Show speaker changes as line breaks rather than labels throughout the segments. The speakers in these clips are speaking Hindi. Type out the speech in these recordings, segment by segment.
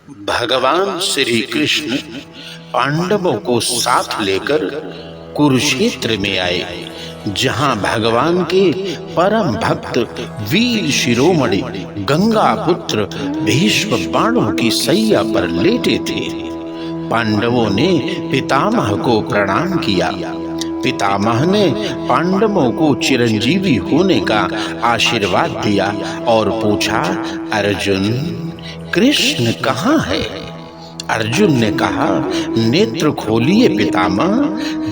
भगवान श्री कृष्ण पांडवों को साथ लेकर कुरुक्षेत्र में आए, जहां भगवान के परम भक्त वीर शिरोमणि गंगा पुत्र भीष्म बाणों की सैया पर लेटे थे। पांडवों ने पितामह को प्रणाम किया। पितामह ने पांडवों को चिरंजीवी होने का आशीर्वाद दिया और पूछा, अर्जुन, कृष्ण कहाँ है? अर्जुन ने कहा, नेत्र खोलिए पितामह,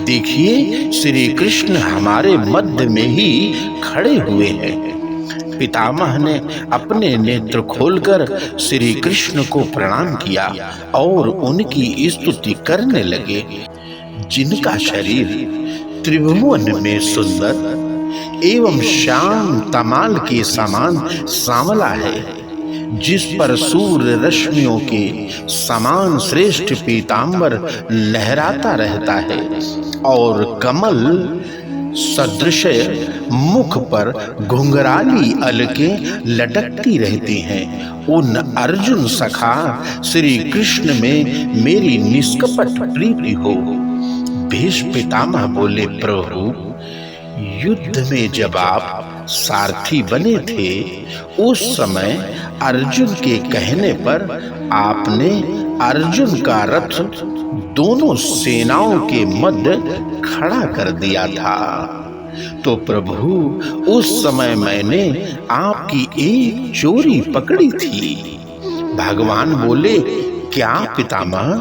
देखिए श्री कृष्ण हमारे मध्य में ही खड़े हुए हैं। पितामह ने अपने नेत्र खोलकर श्री कृष्ण को प्रणाम किया और उनकी स्तुति करने लगे, जिनका शरीर त्रिभुवन में सुंदर एवं श्याम तमाल के समान सांवला है, जिस पर सूर्य रश्मियों के समान श्रेष्ठ पीतांबर लहराता रहता है और कमल सदृश मुख पर घुंघराली अलकें लटकती रहती हैं। उन अर्जुन सखा श्री कृष्ण में मेरी निष्कपट प्रीति हो। भीष्म पितामह बोले, प्रभु, युद्ध में जब आप सारथी बने थे, उस समय अर्जुन के कहने पर आपने अर्जुन का रथ दोनों सेनाओं के मध्य खड़ा कर दिया था। तो प्रभु, उस समय मैंने आपकी एक चोरी पकड़ी थी। भगवान बोले, क्या पितामह?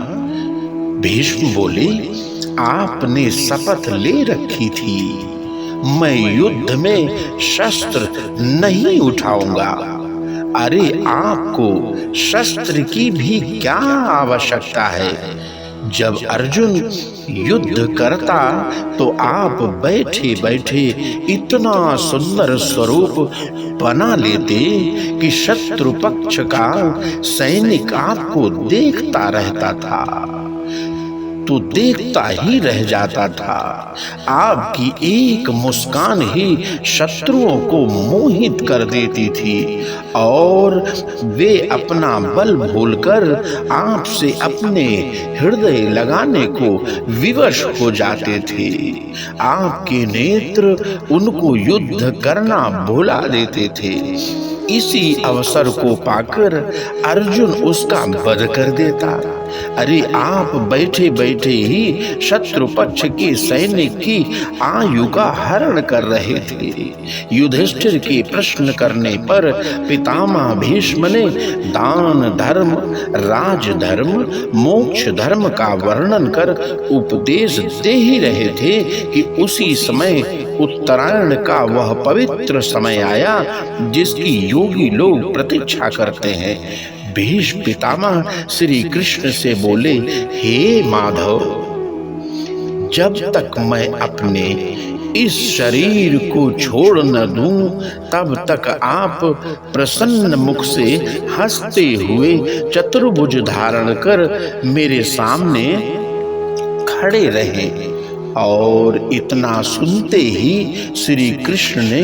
भीष्म बोले, आपने शपथ ले रखी थी, मैं युद्ध में शस्त्र नहीं उठाऊंगा। अरे, आपको शस्त्र की भी क्या आवश्यकता है? जब अर्जुन युद्ध करता तो आप बैठे बैठे इतना सुंदर स्वरूप बना लेते कि शत्रु पक्ष का सैनिक आपको देखता रहता था तो देखता ही रह जाता था। आपकी एक मुस्कान ही शत्रुओं को मोहित कर देती थी और वे अपना बल भूलकर आपसे अपने हृदय लगाने को विवश हो जाते थे। आपके नेत्र उनको युद्ध करना भुला देते थे। इसी अवसर को पाकर अर्जुन उसका वध कर देता। अरे, आप बैठे बैठे ही शत्रु पक्ष के सैनिक की आयु का हरण कर रहे थे। युधिष्ठिर के प्रश्न करने पर पितामह भीष्म ने दान धर्म, राज धर्म, मोक्ष धर्म का वर्णन कर उपदेश दे ही रहे थे कि उसी समय उत्तरायण का वह पवित्र समय आया जिसकी योगी लोग प्रतीक्षा करते हैं। भीष्म पितामह श्री कृष्ण से बोले, हे माधव, जब तक मैं अपने इस शरीर को छोड़ न दूं, तब तक आप प्रसन्न मुख से हंसते हुए चतुर्भुज धारण कर मेरे सामने खड़े रहें। और इतना सुनते ही श्री कृष्ण ने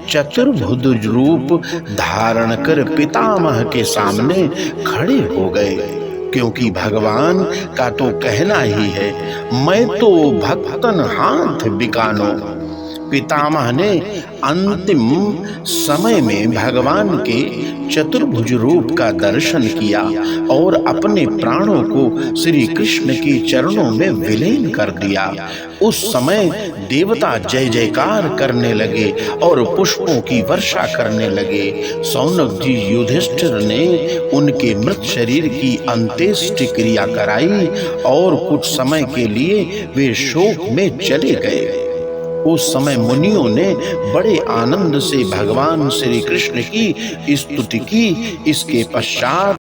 चतुर्भुज रूप धारण कर पितामह के सामने खड़े हो गए, क्योंकि भगवान का तो कहना ही है, मैं तो भक्तन हाथ बिकानो। पितामह ने अंतिम समय में भगवान के चतुर्भुज रूप का दर्शन किया और अपने प्राणों को श्री कृष्ण के चरणों में विलीन कर दिया। उस समय देवता जय जयकार करने लगे और पुष्पों की वर्षा करने लगे। सौनक जी युधिष्ठिर ने उनके मृत शरीर की अंत्येष्टि क्रिया कराई और कुछ समय के लिए वे शोक में चले गए। उस समय मुनियों ने बड़े आनंद से भगवान श्री कृष्ण की स्तुति की। इसके पश्चात